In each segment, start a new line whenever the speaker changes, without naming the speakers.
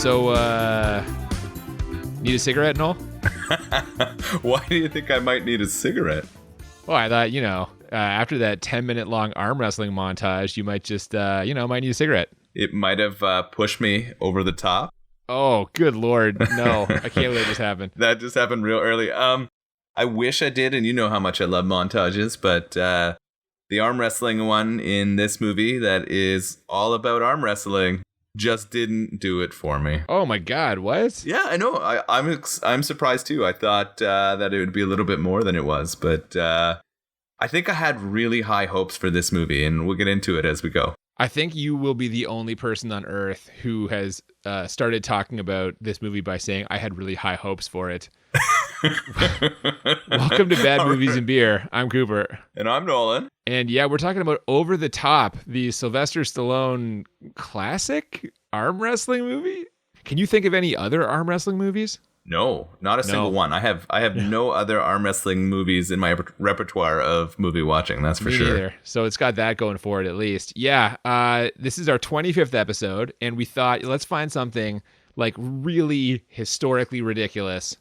So, need a cigarette, Noel?
Why do you think I might need a cigarette?
Well, I thought, after that 10-minute long arm wrestling montage, you might just, might need a cigarette.
It might have pushed me over the top.
Oh, good Lord. No, I can't believe this happened.
That just happened real early. I wish I did, and you know how much I love montages, but the arm wrestling one in this movie that is all about arm wrestling just didn't do it for me.
Oh my God, what?
Yeah, I know. I'm surprised too. I thought that it would be a little bit more than it was, but I think I had really high hopes for this movie, and we'll get into it as we go.
I think you will be the only person on Earth who has started talking about this movie by saying, I had really high hopes for it. Welcome to Bad Movies and Beer. I'm Cooper.
And I'm Nolan.
And yeah, we're talking about Over the Top, the Sylvester Stallone classic arm wrestling movie. Can you think of any other arm wrestling movies?
No, not a single one. I have no other arm wrestling movies in my repertoire of movie watching. That's for
Me
sure.
Neither. So it's got that going for it at least. Yeah. This is our 25th episode, and we thought let's find something like really historically ridiculous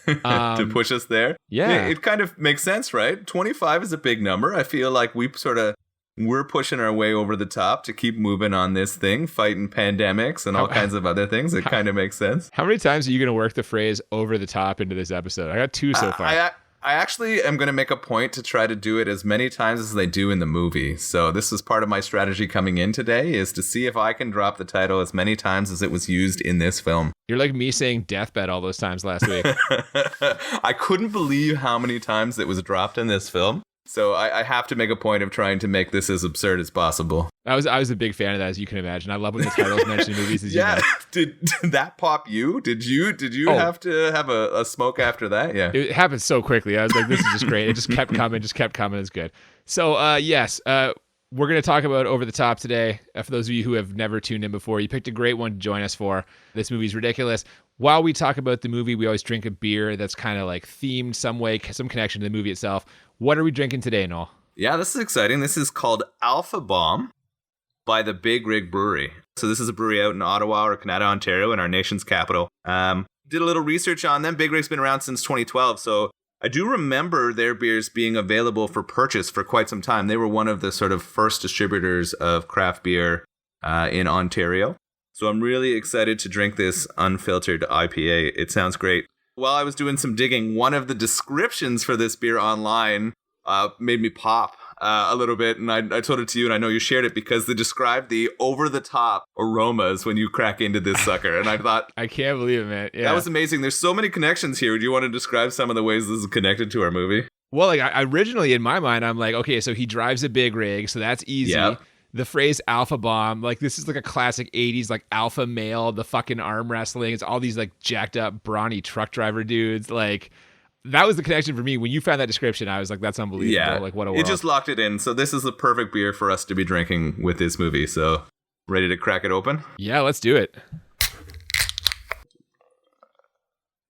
to push us there.
Yeah,
it kind of makes sense, right? 25 is a big number. I feel like we're pushing our way over the top to keep moving on this thing, fighting pandemics and all kinds of other things. It kind of makes sense.
How many times are you going to work the phrase over the top into this episode? I got 2 so far.
I actually am going to make a point to try to do it as many times as they do in the movie. So this is part of my strategy coming in today, is to see if I can drop the title as many times as it was used in this film.
You're like me saying deathbed all those times last week.
I couldn't believe how many times it was dropped in this film. So I have to make a point of trying to make this as absurd as possible.
I was a big fan of that, as you can imagine. I love when the titles mention movies. As
yeah,
you know.
Did that pop you? Did you have to have a smoke after that? Yeah,
it happened so quickly. I was like, this is just great. It just kept coming. It's good. So yes, we're going to talk about Over the Top today. For those of you who have never tuned in before, you picked a great one to join us for. This movie's ridiculous. While we talk about the movie, we always drink a beer that's kind of like themed some way, some connection to the movie itself. What are we drinking today, Noel?
Yeah, this is exciting. This is called Alpha Bomb by the Big Rig Brewery. So this is a brewery out in Ottawa or Canada, Ontario, in our nation's capital. Did a little research on them. Big Rig's been around since 2012, so I do remember their beers being available for purchase for quite some time. They were one of the sort of first distributors of craft beer in Ontario. So I'm really excited to drink this unfiltered IPA. It sounds great. While I was doing some digging, one of the descriptions for this beer online made me pop a little bit. And I told it to you, and I know you shared it, because they described the over-the-top aromas when you crack into this sucker. And I thought...
I can't believe it, man. Yeah.
That was amazing. There's so many connections here. Do you want to describe some of the ways this is connected to our movie?
Well, like I originally, in my mind, I'm like, okay, so he drives a big rig, so that's easy.
Yep.
The phrase alpha bomb, like this is like a classic 80s, like alpha male, the fucking arm wrestling. It's all these like jacked up, brawny truck driver dudes. Like that was the connection for me. When you found that description, I was like, that's unbelievable.
Yeah.
Like what a world.
It just locked it in. So this is the perfect beer for us to be drinking with this movie. So ready to crack it open?
Yeah, let's do it.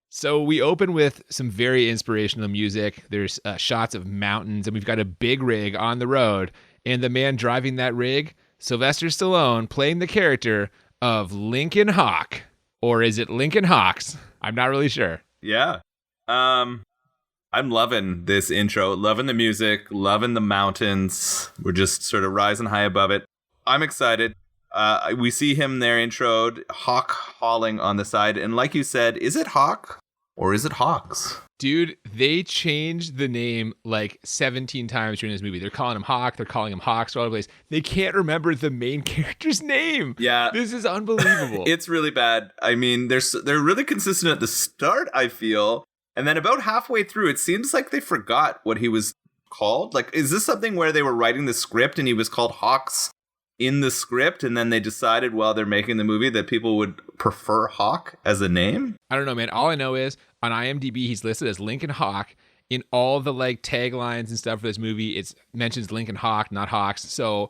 So we open with some very inspirational music. There's shots of mountains, and we've got a big rig on the road. And the man driving that rig, Sylvester Stallone, playing the character of Lincoln Hawk. Or is it Lincoln Hawks? I'm not really sure.
Yeah. I'm loving this intro, loving the music, loving the mountains. We're just sort of rising high above it. I'm excited. We see him there introed, Hawk hauling on the side. And like you said, is it Hawk or is it Hawks?
Dude, they changed the name like 17 times during this movie. They're calling him Hawk. They're calling him Hawks all over the place. They can't remember the main character's name.
Yeah.
This is unbelievable.
It's really bad. I mean, they're really consistent at the start, I feel. And then about halfway through, it seems like they forgot what he was called. Like, is this something where they were writing the script and he was called Hawks in the script, and then they decided while they're making the movie that people would prefer Hawk as a name?
I don't know, man. All I know is on IMDb, he's listed as Lincoln Hawk. In all the like taglines and stuff for this movie, it mentions Lincoln Hawk, not Hawks. So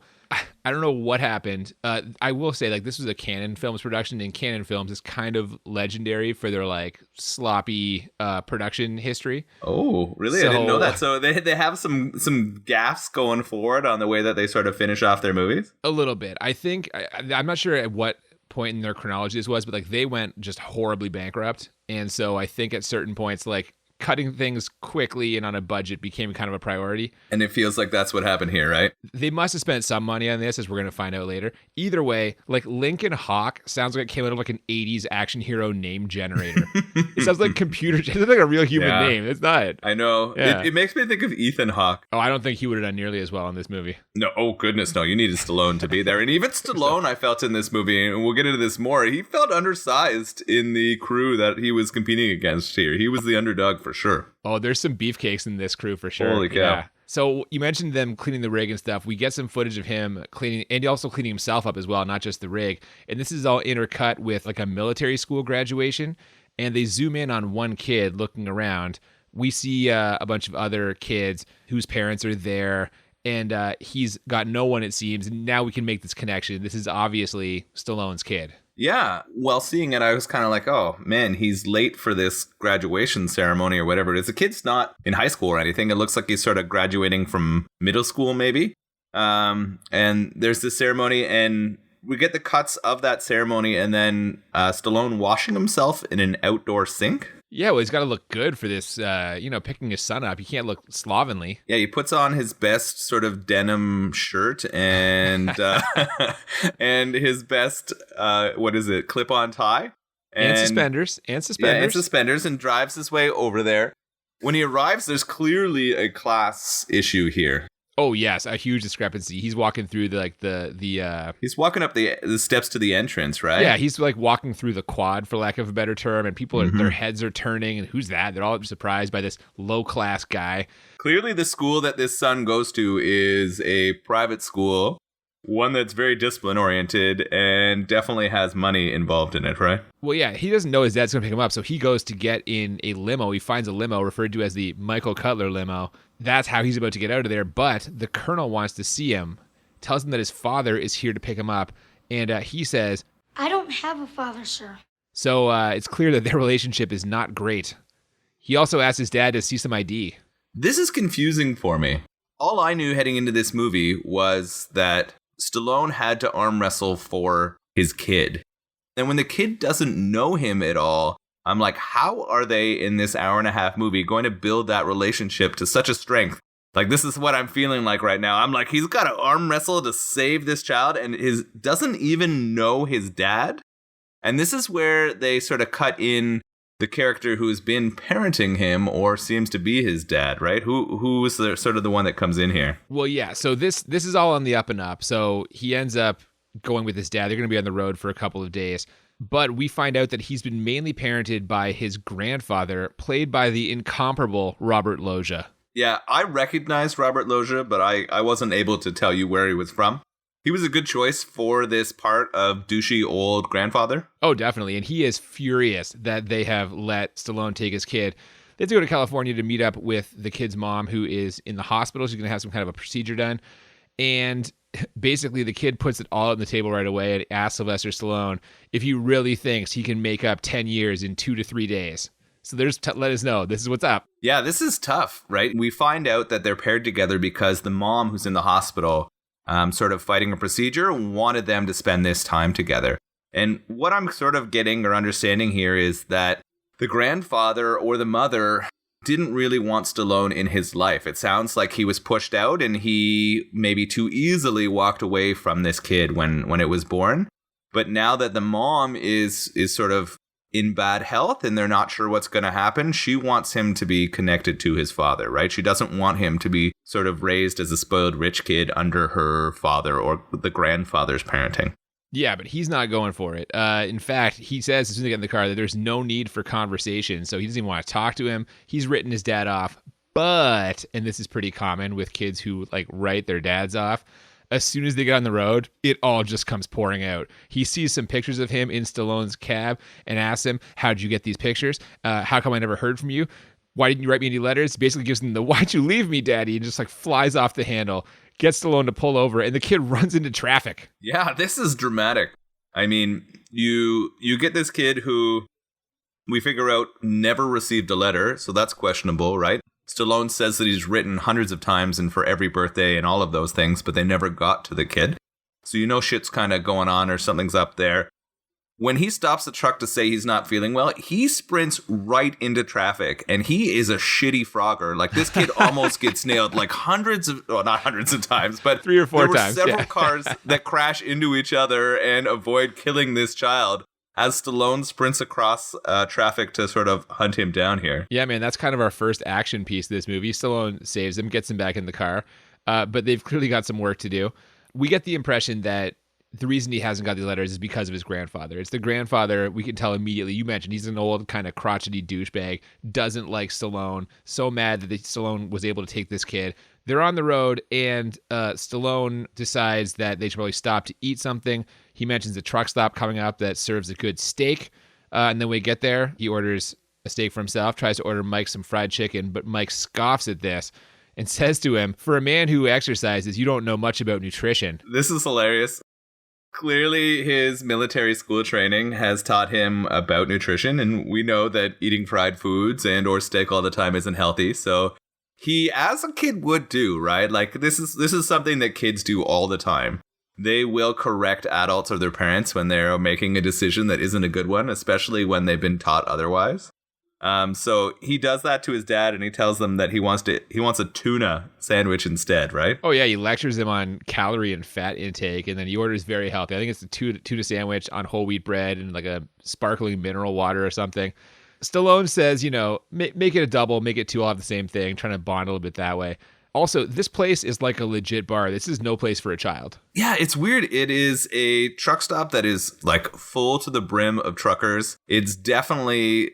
I don't know what happened. I will say, like, this was a Cannon Films production, and Cannon Films is kind of legendary for their like sloppy production history.
Oh, really? I didn't know that. So they have some gaffes going forward on the way that they sort of finish off their movies?
A little bit. I think I'm not sure at what point in their chronology this was, but like they went just horribly bankrupt. And so I think at certain points, like cutting things quickly and on a budget became kind of a priority.
And it feels like that's what happened here, right?
They must have spent some money on this, as we're going to find out later. Either way, like Lincoln Hawk sounds like it came out of like an 80s action hero name generator. It sounds like computer. It sounds like a real human name. It's not.
I know.
Yeah.
It makes me think of Ethan Hawke.
Oh, I don't think he would have done nearly as well in this movie.
No, oh goodness, no. You needed Stallone to be there. And even Stallone, I felt in this movie, and we'll get into this more, he felt undersized in the crew that he was competing against here. He was the underdog for sure.
Oh, there's some beefcakes in this crew for sure.
Holy cow.
Yeah. So you mentioned them cleaning the rig and stuff. We get some footage of him cleaning, and also cleaning himself up as well, not just the rig. And this is all intercut with like a military school graduation. And they zoom in on one kid looking around. We see a bunch of other kids whose parents are there, and he's got no one, it seems. And now we can make this connection. This is obviously Stallone's kid.
Yeah. Well, seeing it, I was kind of like, oh, man, he's late for this graduation ceremony or whatever it is. The kid's not in high school or anything. It looks like he's sort of graduating from middle school, maybe. And there's this ceremony, and we get the cuts of that ceremony, and then Stallone washing himself in an outdoor sink.
Yeah, well, he's got to look good for this, picking his son up. He can't look slovenly.
Yeah, he puts on his best sort of denim shirt and and his best, clip-on tie.
And suspenders.
Yeah, and suspenders, and drives his way over there. When he arrives, there's clearly a class issue here.
Oh yes, a huge discrepancy. He's walking through the
He's walking up the steps to the entrance, right?
Yeah, he's like walking through the quad, for lack of a better term, and people are their heads are turning, and who's that? They're all surprised by this low class guy.
Clearly, the school that this son goes to is a private school, one that's very discipline oriented and definitely has money involved in it, right?
Well, yeah, he doesn't know his dad's going to pick him up, so he goes to get in a limo. He finds a limo referred to as the Michael Cutler limo. That's how he's about to get out of there, but the colonel wants to see him, tells him that his father is here to pick him up, and he says,
I don't have a father, sir.
So it's clear that their relationship is not great. He also asks his dad to see some ID.
This is confusing for me. All I knew heading into this movie was that Stallone had to arm wrestle for his kid. And when the kid doesn't know him at all, I'm like, how are they in this hour-and-a-half movie going to build that relationship to such a strength? Like, this is what I'm feeling like right now. I'm like, he's got to arm wrestle to save this child, and doesn't even know his dad. And this is where they sort of cut in the character who's been parenting him or seems to be his dad, right? Who is sort of the one that comes in here?
Well, yeah. So this is all on the up and up. So he ends up going with his dad. They're going to be on the road for a couple of days. But we find out that he's been mainly parented by his grandfather, played by the incomparable Robert Loggia.
Yeah, I recognized Robert Loggia, but I wasn't able to tell you where he was from. He was a good choice for this part of douchey old grandfather.
Oh, definitely. And he is furious that they have let Stallone take his kid. They have to go to California to meet up with the kid's mom, who is in the hospital. She's going to have some kind of a procedure done. And basically, the kid puts it all on the table right away and asks Sylvester Stallone if he really thinks he can make up 10 years in 2 to 3 days. So let us know. This is what's up.
Yeah, this is tough, right? We find out that they're paired together because the mom who's in the hospital, sort of fighting a procedure, wanted them to spend this time together. And what I'm sort of getting or understanding here is that the grandfather or the mother didn't really want Stallone in his life. It sounds like he was pushed out and he maybe too easily walked away from this kid when it was born. But now that the mom is sort of in bad health and they're not sure what's going to happen, she wants him to be connected to his father, right? She doesn't want him to be sort of raised as a spoiled rich kid under her father or the grandfather's parenting.
Yeah, but he's not going for it. In fact, he says as soon as they get in the car that there's no need for conversation, so he doesn't even want to talk to him. He's written his dad off, but, and this is pretty common with kids who like write their dads off, as soon as they get on the road, it all just comes pouring out. He sees some pictures of him in Stallone's cab and asks him, how'd you get these pictures? How come I never heard from you? Why didn't you write me any letters? Basically gives him the, why'd you leave me, daddy? And just like flies off the handle, gets Stallone to pull over, and the kid runs into traffic.
Yeah, this is dramatic. I mean, you get this kid who we figure out never received a letter, so that's questionable, right? Stallone says that he's written hundreds of times and for every birthday and all of those things, but they never got to the kid. So you know shit's kind of going on or something's up there. When he stops the truck to say he's not feeling well, he sprints right into traffic, and he is a shitty frogger. Like, this kid almost gets nailed like not hundreds of times, but
3 or 4 times.
There were several cars that crash into each other and avoid killing this child as Stallone sprints across traffic to sort of hunt him down here.
Yeah, man, that's kind of our first action piece of this movie. Stallone saves him, gets him back in the car, but they've clearly got some work to do. We get the impression that the reason he hasn't got the letters is because of his grandfather. It's the grandfather, we can tell immediately. You mentioned he's an old kind of crotchety douchebag, doesn't like Stallone, so mad that Stallone was able to take this kid. They're on the road, and Stallone decides that they should probably stop to eat something. He mentions a truck stop coming up that serves a good steak. And then we get there, he orders a steak for himself, tries to order Mike some fried chicken, but Mike scoffs at this and says to him, for a man who exercises, you don't know much about nutrition.
This is hilarious. Clearly, his military school training has taught him about nutrition, and we know that eating fried foods and or steak all the time isn't healthy. So he, as a kid, would do, right? Like, this is something that kids do all the time. They will correct adults or their parents when they're making a decision that isn't a good one, especially when they've been taught otherwise. So he does that to his dad, and he tells them that he wants a tuna sandwich instead, right?
Oh yeah, he lectures him on calorie and fat intake, and then he orders very healthy. I think it's a tuna sandwich on whole wheat bread and like a sparkling mineral water or something. Stallone says, make it a double, make it 2, all have the same thing, trying to bond a little bit that way. Also, this place is like a legit bar. This is no place for a child.
Yeah, it's weird. It is a truck stop that is like full to the brim of truckers. It's definitely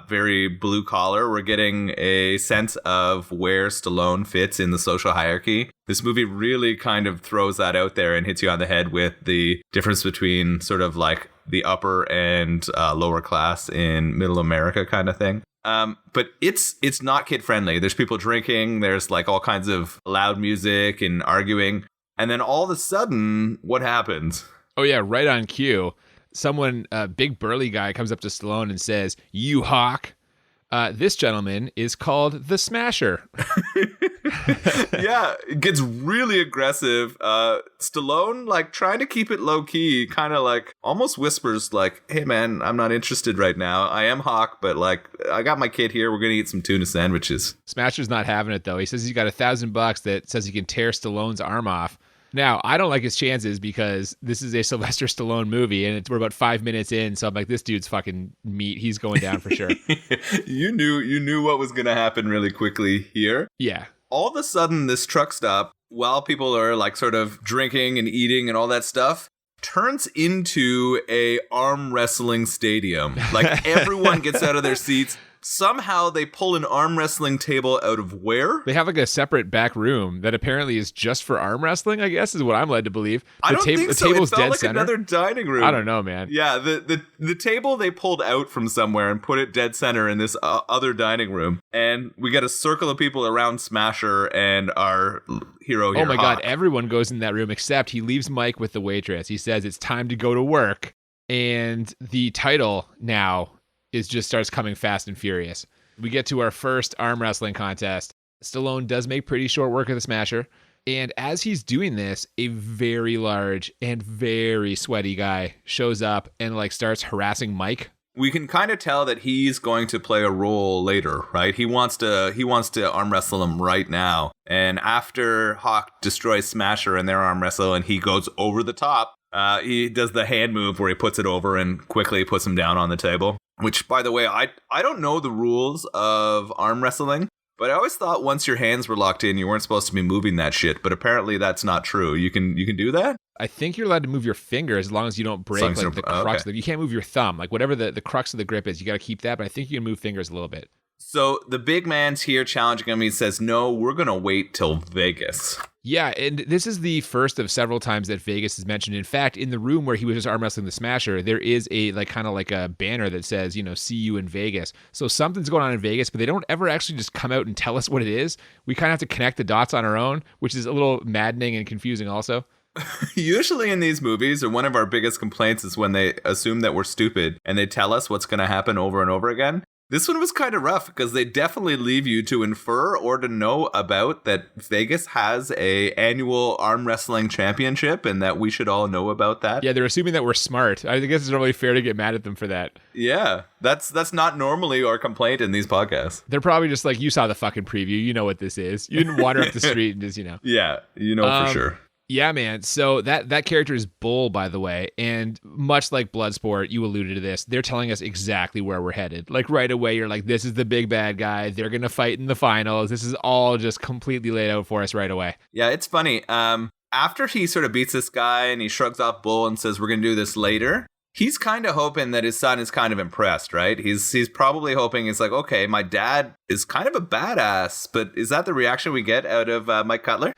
very blue collar. We're getting a sense of where Stallone fits in the social hierarchy. This movie really kind of throws that out there and hits you on the head with the difference between sort of like the upper and lower class in middle America kind of thing. But it's not kid friendly. There's people drinking. There's like all kinds of loud music and arguing. And then all of a sudden, what happens?
Oh yeah, right on cue. Someone, a big burly guy, comes up to Stallone and says, "You hawk." This gentleman is called the Smasher.
Yeah, it gets really aggressive. Stallone, like, trying to keep it low key, kind of like almost whispers like, "Hey man, I'm not interested right now. I am Hawk, but like, I got my kid here. We're gonna eat some tuna sandwiches." Smasher's
not having it though. He says he's got $1,000 that says he can tear Stallone's arm off. Now, I don't like his chances because this is a Sylvester Stallone movie and we're about 5 minutes in. So I'm like, this dude's fucking meat. He's going down for sure.
You knew what was going to happen really quickly here.
Yeah.
All of a sudden, this truck stop, while people are like sort of drinking and eating and all that stuff, turns into a arm wrestling stadium. Like, everyone gets out of their seats. Somehow they pull an arm wrestling table out of where?
They have like a separate back room that apparently is just for arm wrestling, I guess, is what I'm led to believe.
I don't think so.
Table's
it felt
dead
like
center.
Another dining room.
I don't know, man.
Yeah, the table they pulled out from somewhere and put it dead center in this other dining room. And we get a circle of people around Smasher and our hero here,
Oh my
Hawk.
God, everyone goes in that room except he leaves Mike with the waitress. He says it's time to go to work. And the title now just starts coming fast and furious. We get to our first arm wrestling contest. Stallone does make pretty short work of the Smasher. And as he's doing this, a very large and very sweaty guy shows up and like starts harassing Mike.
We can kind of tell that he's going to play a role later, right? He wants to arm wrestle him right now. And after Hawk destroys Smasher in their arm wrestle and he goes over the top, he does the hand move where he puts it over and quickly puts him down on the table. Which, by the way, I don't know the rules of arm wrestling, but I always thought once your hands were locked in, you weren't supposed to be moving that shit. But apparently that's not true. You can do that?
I think you're allowed to move your finger as long as you don't break like the crux. You can't move your thumb. Like whatever the crux of the grip is, you got to keep that. But I think you can move fingers a little bit.
So the big man's here challenging him. He says, "No, we're going to wait till Vegas."
Yeah, and this is the first of several times that Vegas is mentioned. In fact, in the room where he was just arm wrestling the Smasher, there is a kind of a banner that says, "See you in Vegas." So something's going on in Vegas, but they don't ever actually just come out and tell us what it is. We kind of have to connect the dots on our own, which is a little maddening and confusing also.
Usually in these movies, or one of our biggest complaints is when they assume that we're stupid and they tell us what's going to happen over and over again. This one was kind of rough because they definitely leave you to infer or to know about that Vegas has a annual arm wrestling championship and that we should all know about that.
Yeah, they're assuming that we're smart. I guess it's not really fair to get mad at them for that.
Yeah, that's not normally our complaint in these podcasts.
They're probably just like, you saw the fucking preview. You know what this is. You didn't wander up the street and just,
Yeah, for sure.
Yeah, man. So that character is Bull, by the way. And much like Bloodsport, you alluded to this, they're telling us exactly where we're headed. Like right away, you're like, this is the big bad guy. They're going to fight in the finals. This is all just completely laid out for us right away.
Yeah, it's funny. After he sort of beats this guy and he shrugs off Bull and says, we're going to do this later, he's kind of hoping that his son is kind of impressed, right? He's probably hoping it's like, okay, my dad is kind of a badass, but is that the reaction we get out of Mike Cutler?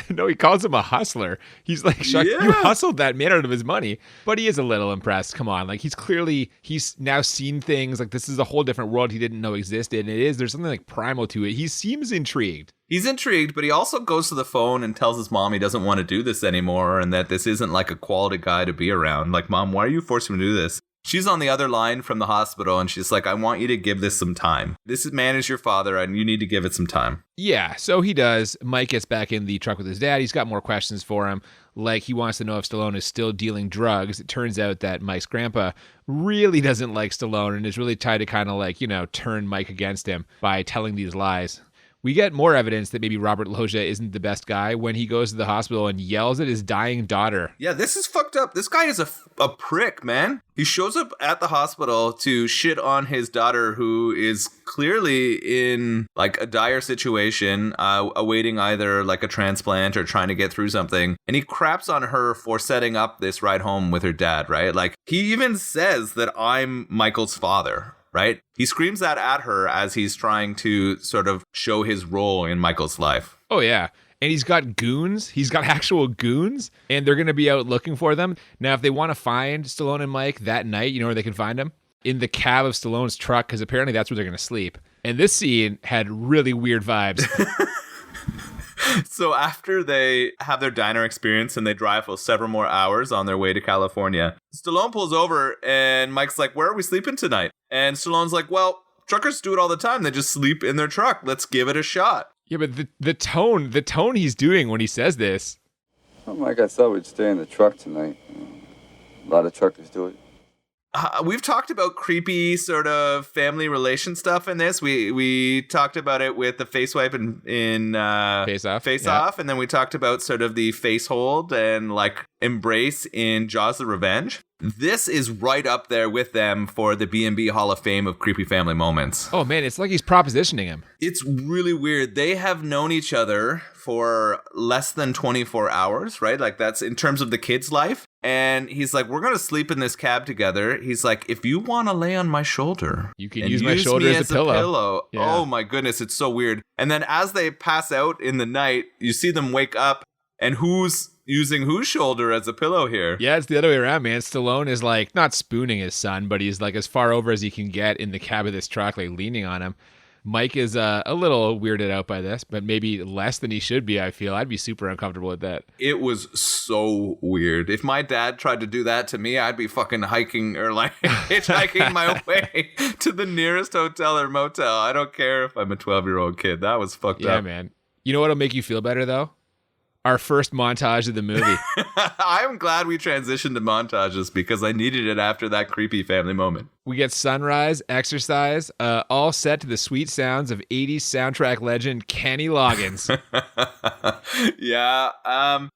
No, he calls him a hustler. He's like, Shuck,
Yeah.
You hustled that man out of his money. But he is a little impressed. Come on. Like, he's now seen things. Like, this is a whole different world he didn't know existed. And there's something like primal to it. He seems intrigued.
He's intrigued, but he also goes to the phone and tells his mom he doesn't want to do this anymore and that this isn't like a quality guy to be around. Like, Mom, why are you forcing me to do this? She's on the other line from the hospital and she's like, I want you to give this some time. Man is your father and you need to give it some time.
Yeah, so he does. Mike gets back in the truck with his dad. He's got more questions for him. Like, he wants to know if Stallone is still dealing drugs. It turns out that Mike's grandpa really doesn't like Stallone and is really tied to kind of like, turn Mike against him by telling these lies. We get more evidence that maybe Robert Loggia isn't the best guy when he goes to the hospital and yells at his dying daughter.
Yeah, this is fucked up. This guy is a prick, man. He shows up at the hospital to shit on his daughter, who is clearly in like a dire situation, awaiting either like a transplant or trying to get through something. And he craps on her for setting up this ride home with her dad, right? Like, he even says that I'm Michael's father. Right? He screams that at her as he's trying to sort of show his role in Michael's life.
Oh, yeah. And he's got goons. He's got actual goons, and they're going to be out looking for them. Now, if they want to find Stallone and Mike that night, you know where they can find them? In the cab of Stallone's truck, because apparently that's where they're going to sleep. And this scene had really weird vibes.
So after they have their diner experience and they drive for several more hours on their way to California, Stallone pulls over and Mike's like, where are we sleeping tonight? And Stallone's like, well, truckers do it all the time. They just sleep in their truck. Let's give it a shot.
Yeah, but the tone he's doing when he says this.
Oh, Mike, I thought we'd stay in the truck tonight. A lot of truckers do it.
We've talked about creepy sort of family relation stuff in this. We talked about it with the face wipe in
Face Off.
Off, and then we talked about sort of the face hold and like embrace in Jaws the Revenge. This is right up there with them for the BMB Hall of Fame of creepy family moments.
Oh man, it's like he's propositioning him.
It's really weird. They have known each other for less than 24 hours, right? Like, that's in terms of the kid's life. And he's like, we're going to sleep in this cab together. He's like, if you want to lay on my shoulder,
you can use my shoulder as a pillow.
Yeah. Oh my goodness, it's so weird. And then as they pass out in the night, you see them wake up, and who's using whose shoulder as a pillow here?
Yeah, it's the other way around, man. Stallone is like not spooning his son, but he's like as far over as he can get in the cab of this truck, like leaning on him. Mike is a little weirded out by this, but maybe less than he should be, I feel. I'd be super uncomfortable with that.
It was so weird. If my dad tried to do that to me, I'd be fucking hiking or like hitchhiking my way to the nearest hotel or motel. I don't care if I'm a 12-year-old kid. That was fucked up.
Yeah, man. You know what'll make you feel better, though? Our first montage of the movie.
I'm glad we transitioned to montages because I needed it after that creepy family moment.
We get sunrise, exercise, all set to the sweet sounds of 80s soundtrack legend Kenny Loggins.
Yeah.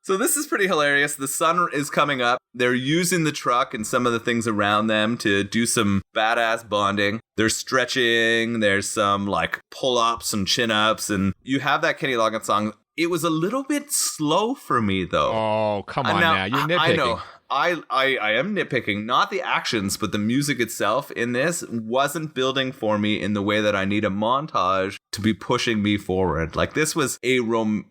So this is pretty hilarious. The sun is coming up. They're using the truck and some of the things around them to do some badass bonding. They're stretching. There's some like pull-ups and chin-ups. And you have that Kenny Loggins song. It was a little bit slow for me, though.
Oh, come on now. You're nitpicking.
I know. I am nitpicking. Not the actions, but the music itself in this wasn't building for me in the way that I need a montage to be pushing me forward. Like, this was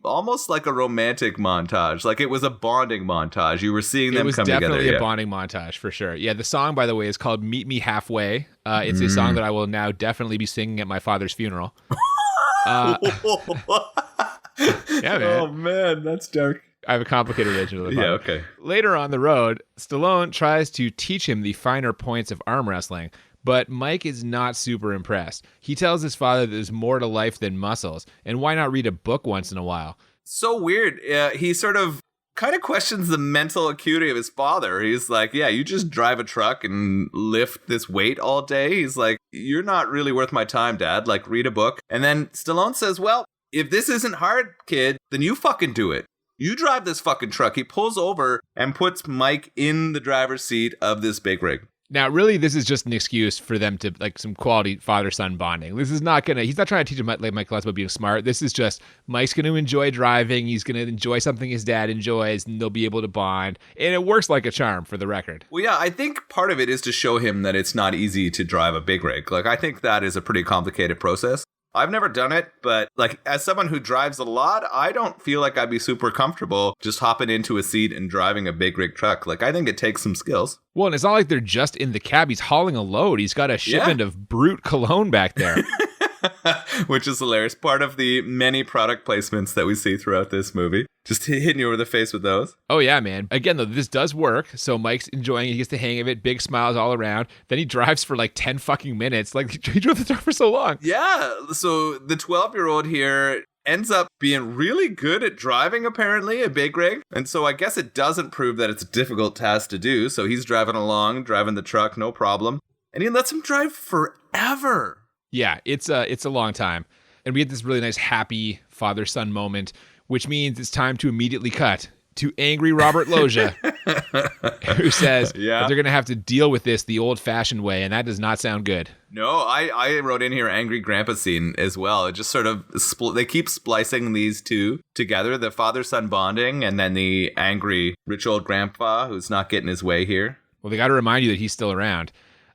almost like a romantic montage. Like, it was a bonding montage. You were seeing them come together.
It was definitely a bonding montage, for sure. Yeah, the song, by the way, is called Meet Me Halfway. It's a song that I will now definitely be singing at my father's funeral. Yeah, man.
Oh, man, that's dark.
I have a complicated relationship with
Yeah, okay.
Later on the road, Stallone tries to teach him the finer points of arm wrestling, But Mike is not super impressed. He tells his father that there's more to life than muscles, and why not read a book once in a while?
So weird. He sort of kind of questions the mental acuity of his father. He's like, yeah, you just drive a truck and lift this weight all day. He's like, you're not really worth my time, Dad. Like, read a book. And then Stallone says, well, if this isn't hard, kid, then you fucking do it. You drive this fucking truck. He pulls over and puts Mike in the driver's seat of this big rig.
Now, really, this is just an excuse for them to, like, some quality father-son bonding. This is not he's not trying to teach him, like, Mike about being smart. This is just, Mike's going to enjoy driving. He's going to enjoy something his dad enjoys, and they'll be able to bond. And it works like a charm, for the record.
Well, yeah, I think part of it is to show him that it's not easy to drive a big rig. Like, I think that is a pretty complicated process. I've never done it, but like as someone who drives a lot, I don't feel like I'd be super comfortable just hopping into a seat and driving a big rig truck. Like, I think it takes some skills.
Well, and it's not like they're just in the cab. He's hauling a load. He's got a shipment of Brute cologne back there.
Which is hilarious. Part of the many product placements that we see throughout this movie. Just hitting you over the face with those.
Oh, yeah, man. Again, though, this does work. So Mike's enjoying it. He gets the hang of it. Big smiles all around. Then he drives for like 10 fucking minutes. Like, he drove the truck for so long.
Yeah. So the 12-year-old here ends up being really good at driving, apparently, a big rig. And so I guess it doesn't prove that it's a difficult task to do. So he's driving along, driving the truck, no problem. And he lets him drive forever.
Yeah, it's a long time. And we get this really nice, happy father-son moment, which means it's time to immediately cut to angry Robert Loggia, who says that they're going to have to deal with this the old-fashioned way, and that does not sound good.
No, I wrote in here angry grandpa scene as well. It just sort of, they keep splicing these two together, the father-son bonding, and then the angry rich old grandpa who's not getting his way here.
Well, they got to remind you that he's still around.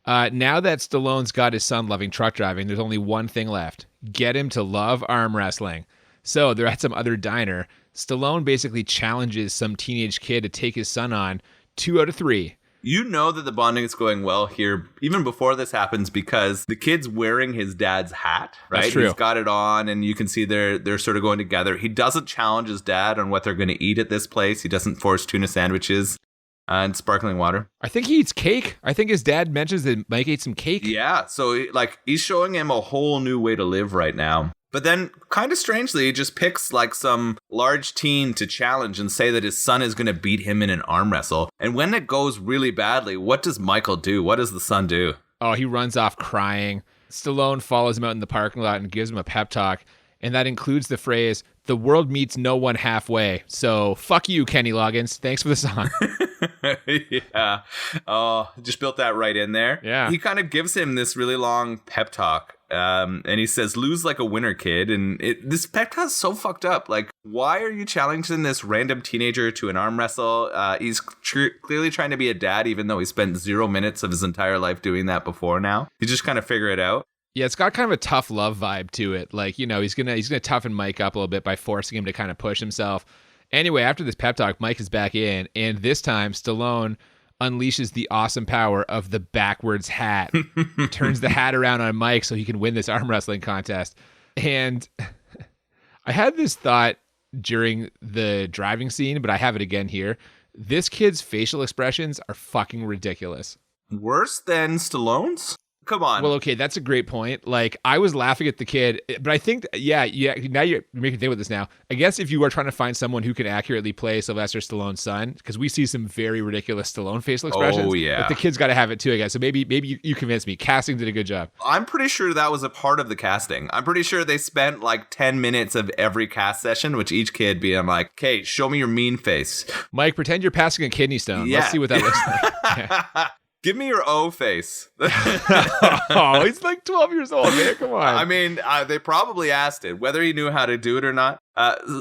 Now that Stallone's got his son loving truck driving, there's only one thing left. Get him to love arm wrestling. So they're at some other diner. Stallone basically challenges some teenage kid to take his son on 2 out of 3.
You know that the bonding is going well here, even before this happens, because the kid's wearing his dad's hat, right?
That's true.
He's got it on, and you can see they're sort of going together. He doesn't challenge his dad on what they're going to eat at this place. He doesn't force tuna sandwiches and sparkling water.
I think he eats cake. I think his dad mentions that Mike ate some cake.
Yeah, so like he's showing him a whole new way to live right now. But then, kind of strangely, he just picks like some large teen to challenge and say that his son is going to beat him in an arm wrestle. And when it goes really badly, what does Michael do? What does the son do?
Oh, he runs off crying. Stallone follows him out in the parking lot and gives him a pep talk. And that includes the phrase, "The world meets no one halfway. So fuck you, Kenny Loggins. Thanks for the song."
Yeah. Oh, just built that right in there.
Yeah.
He kind of gives him this really long pep talk. And he says, lose like a winner, kid. And this pep talk is so fucked up. Like, why are you challenging this random teenager to an arm wrestle? He's clearly trying to be a dad, even though he spent 0 minutes of his entire life doing that before now. You just kind of figure it out.
Yeah, it's got kind of a tough love vibe to it. Like, you know, he's gonna toughen Mike up a little bit by forcing him to kind of push himself. Anyway, after this pep talk, Mike is back in, and this time Stallone unleashes the awesome power of the backwards hat. Turns the hat around on Mike so he can win this arm wrestling contest. And I had this thought during the driving scene, but I have it again here. This kid's facial expressions are fucking ridiculous.
Worse than Stallone's? Come on.
Well, okay, that's a great point. Like, I was laughing at the kid, but I think, yeah, now you're making me think about this now. I guess if you are trying to find someone who can accurately play Sylvester Stallone's son, because we see some very ridiculous Stallone facial expressions.
Oh, yeah.
But the kid's got to have it too, I guess. So maybe you convinced me. Casting did a good job.
I'm pretty sure that was a part of the casting. I'm pretty sure they spent like 10 minutes of every cast session, which each kid being like, okay, show me your mean face.
Mike, pretend you're passing a kidney stone.
Yeah.
Let's see what that looks like. Yeah.
Give me your O face.
Oh, he's like 12 years old, man. Come on.
I mean, they probably asked it, whether he knew how to do it or not.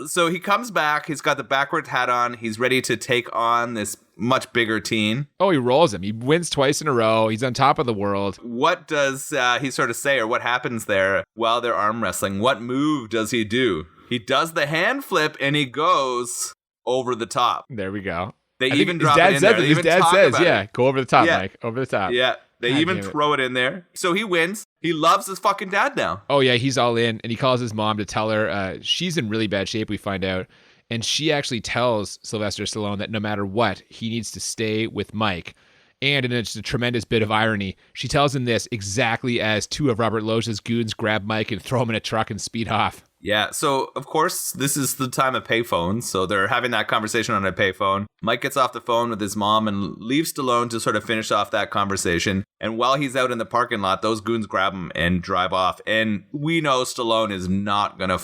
So he comes back. He's got the backwards hat on. He's ready to take on this much bigger teen.
Oh, he rolls him. He wins twice in a row. He's on top of the world.
What does he sort of say, or what happens there while they're arm wrestling? What move does he do? He does the hand flip, and he goes over the top.
There we go.
They even drop it in there.
His dad says, yeah, go over the top,
Yeah.
Mike. Over the top.
Yeah, they
God
even
damn it.
throw it in there. So he wins. He loves his fucking dad now.
Oh, yeah, he's all in. And he calls his mom to tell her she's in really bad shape, we find out. And she actually tells Sylvester Stallone that no matter what, he needs to stay with Mike. And in just a tremendous bit of irony, she tells him this exactly as two of Robert Loggia's goons grab Mike and throw him in a truck and speed off.
Yeah, so of course, this is the time of payphones, so they're having that conversation on a payphone. Mike gets off the phone with his mom and leaves Stallone to sort of finish off that conversation. And while he's out in the parking lot, those goons grab him and drive off. And we know Stallone is not gonna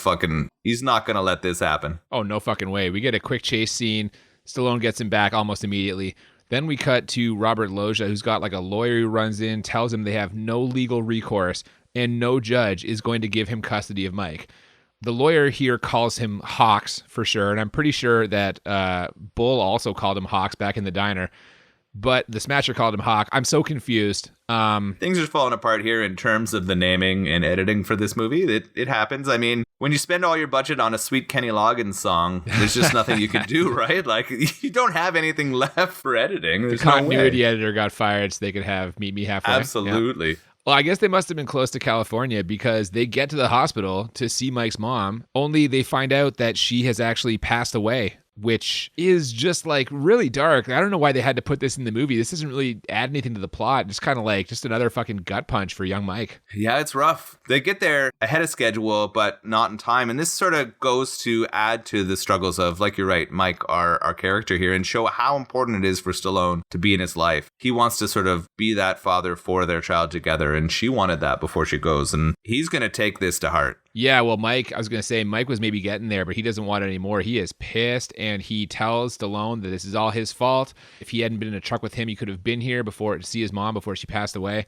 he's not gonna let this happen.
Oh, no fucking way. We get a quick chase scene. Stallone gets him back almost immediately. Then we cut to Robert Loggia, who's got like a lawyer who runs in, tells him they have no legal recourse and no judge is going to give him custody of Mike. The lawyer here calls him Hawks for sure, and I'm pretty sure that Bull also called him Hawks back in the diner, but the Smasher called him Hawk. I'm so confused.
Things are falling apart here in terms of the naming and editing for this movie. It happens. I mean, when you spend all your budget on a sweet Kenny Loggins song, there's just nothing you can do, right? Like, you don't have anything left for editing. There's
the continuity editor got fired so they could have Meet Me Halfway.
Absolutely.
Yeah. Well, I guess they must have been close to California because they get to the hospital to see Mike's mom, only they find out that she has actually passed away, which is just like really dark. I don't know why they had to put this in the movie. This doesn't really add anything to the plot. Just kind of like just another fucking gut punch for young Mike.
Yeah, it's rough. They get there ahead of schedule, but not in time. And this sort of goes to add to the struggles of, like you're right, Mike, our character here, and show how important it is for Stallone to be in his life. He wants to sort of be that father for their child together, and she wanted that before she goes. And he's going to take this to heart.
Yeah, well, Mike, I was going to say Mike was maybe getting there, but he doesn't want it anymore. He is pissed, and he tells Stallone that this is all his fault. If he hadn't been in a truck with him, he could have been here to see his mom before she passed away.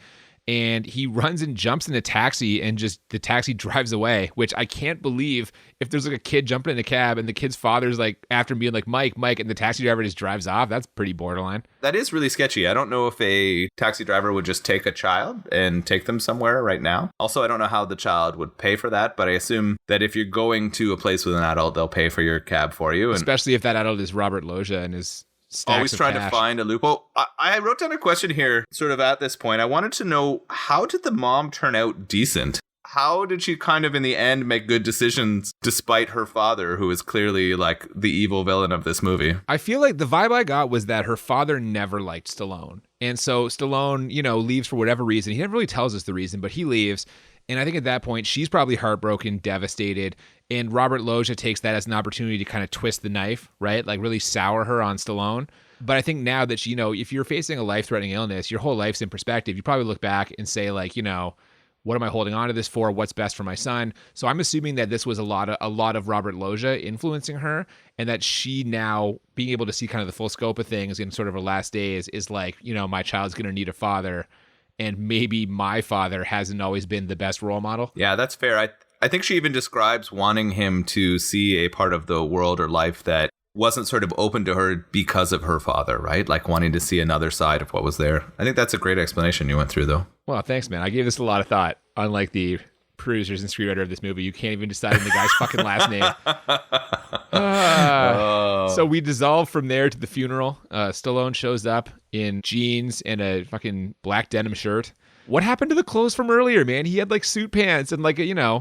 And he runs and jumps in a taxi, and just the taxi drives away, which I can't believe. If there's like a kid jumping in a cab and the kid's father's like after him being like, Mike, and the taxi driver just drives off, that's pretty borderline.
That is really sketchy. I don't know if a taxi driver would just take a child and take them somewhere right now. Also, I don't know how the child would pay for that, but I assume that if you're going to a place with an adult, they'll pay for your cab for you. And
especially if that adult is Robert Loggia and is
always trying to find a loophole. I wrote down a question here sort of at this point. I wanted to know, how did the mom turn out decent? How did she kind of in the end make good decisions despite her father, who is clearly like the evil villain of this movie?
I feel like the vibe I got was that her father never liked Stallone. And so Stallone, leaves for whatever reason. He never really tells us the reason, but he leaves. And I think at that point, she's probably heartbroken, devastated. And Robert Loggia takes that as an opportunity to kind of twist the knife, right? Like really sour her on Stallone. But I think now that she, if you're facing a life-threatening illness, your whole life's in perspective. You probably look back and say like, what am I holding on to this for? What's best for my son? So I'm assuming that this was a lot of Robert Loggia influencing her, and that she now being able to see kind of the full scope of things in sort of her last days is like, my child's going to need a father. And maybe my father hasn't always been the best role model.
Yeah, that's fair. I think she even describes wanting him to see a part of the world or life that wasn't sort of open to her because of her father, right? Like wanting to see another side of what was there. I think that's a great explanation you went through, though.
Well, thanks, man. I gave this a lot of thought. Unlike the producers and screenwriter of this movie, you can't even decide on the guy's fucking last name. So we dissolve from there to the funeral. Stallone shows up in jeans and a fucking black denim shirt. What happened to the clothes from earlier, man? He had like suit pants and like, suspenders.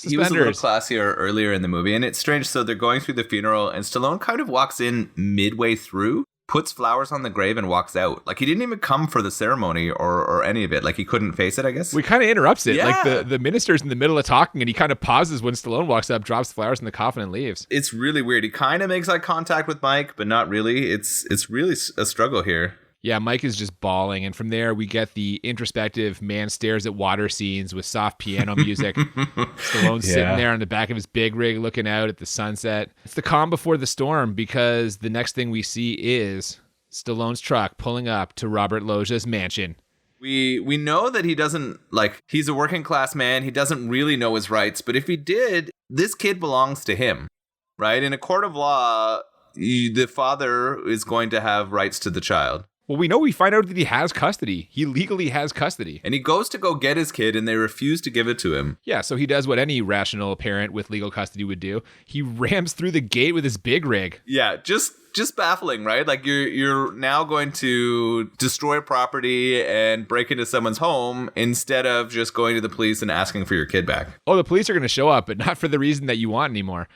He was a little classier earlier in the movie, and it's strange. So they're going through the funeral, and Stallone kind of walks in midway through, puts flowers on the grave, and walks out. Like, he didn't even come for the ceremony or any of it. Like, he couldn't face it, I guess.
We kind of interrupts it.
Yeah.
Like, the minister's in the middle of talking, and he kind of pauses when Stallone walks up, drops the flowers in the coffin, and leaves.
It's really weird. He kind of makes eye contact with Mike, but not really. It's really a struggle here.
Yeah, Mike is just bawling, and from there we get the introspective man stares at water scenes with soft piano music. Stallone's sitting there on the back of his big rig looking out at the sunset. It's the calm before the storm, because the next thing we see is Stallone's truck pulling up to Robert Loggia's mansion.
We know that he doesn't, he's a working class man. He doesn't really know his rights, but if he did, this kid belongs to him, right? In a court of law, the father is going to have rights to the child.
Well, we find out that he has custody. He legally has custody.
And he goes to go get his kid, and they refuse to give it to him.
Yeah, so he does what any rational parent with legal custody would do. He rams through the gate with his big rig.
Yeah, just baffling, right? Like, you're now going to destroy property and break into someone's home instead of just going to the police and asking for your kid back.
Oh, the police are going to show up, but not for the reason that you want anymore.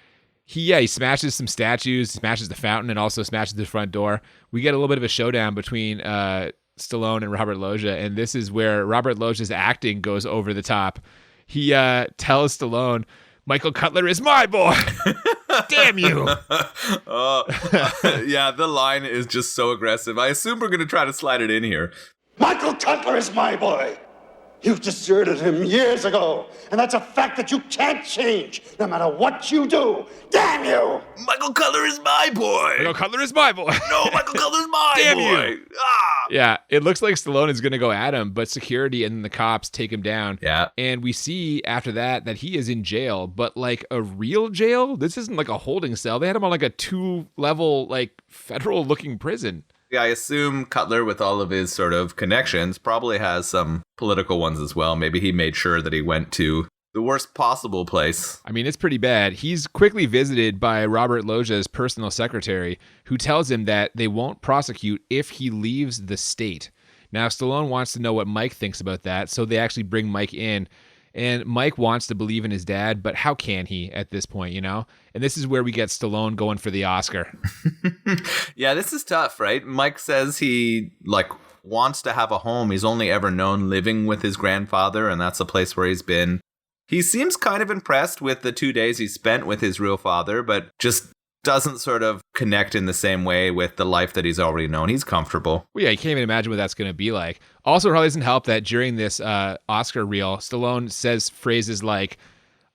He smashes some statues, smashes the fountain, and also smashes the front door. We get a little bit of a showdown between Stallone and Robert Loggia, and this is where Robert Loggia's acting goes over the top. He tells Stallone, Michael Cutler is my boy. Damn you.
Yeah, the line is just so aggressive. I assume we're going to try to slide it in here.
Michael Cutler is my boy. You deserted him years ago, and that's a fact that you can't change, no matter what you do. Damn you!
Michael Cutler is my boy.
Michael Cutler is my boy.
No, Michael Cutler is my
Damn
boy.
you. Yeah, it looks like Stallone is going to go at him, but security and the cops take him down.
Yeah.
And we see after that he is in jail, but like a real jail. This isn't like a holding cell. They had him on like a 2-level, like federal looking prison.
Yeah, I assume Cutler, with all of his sort of connections, probably has some political ones as well. Maybe he made sure that he went to the worst possible place.
I mean, it's pretty bad. He's quickly visited by Robert Loggia's personal secretary, who tells him that they won't prosecute if he leaves the state. Now, Stallone wants to know what Mike thinks about that, so they actually bring Mike in. And Mike wants to believe in his dad, but how can he at this point, you know? And this is where we get Stallone going for the Oscar.
Yeah, this is tough, right? Mike says he, wants to have a home. He's only ever known living with his grandfather, and that's a place where he's been. He seems kind of impressed with the 2 days he spent with his real father, but just doesn't sort of connect in the same way with the life that he's already known. He's comfortable.
Well, yeah, you can't even imagine what that's going to be like. Also, it probably doesn't help that during this Oscar reel, Stallone says phrases like,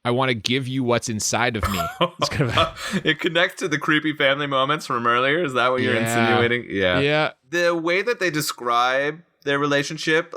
I want to give you what's inside of me. It's kind of
It connects to the creepy family moments from earlier. Is that what you're insinuating? Yeah.
Yeah.
The way that they describe their relationship,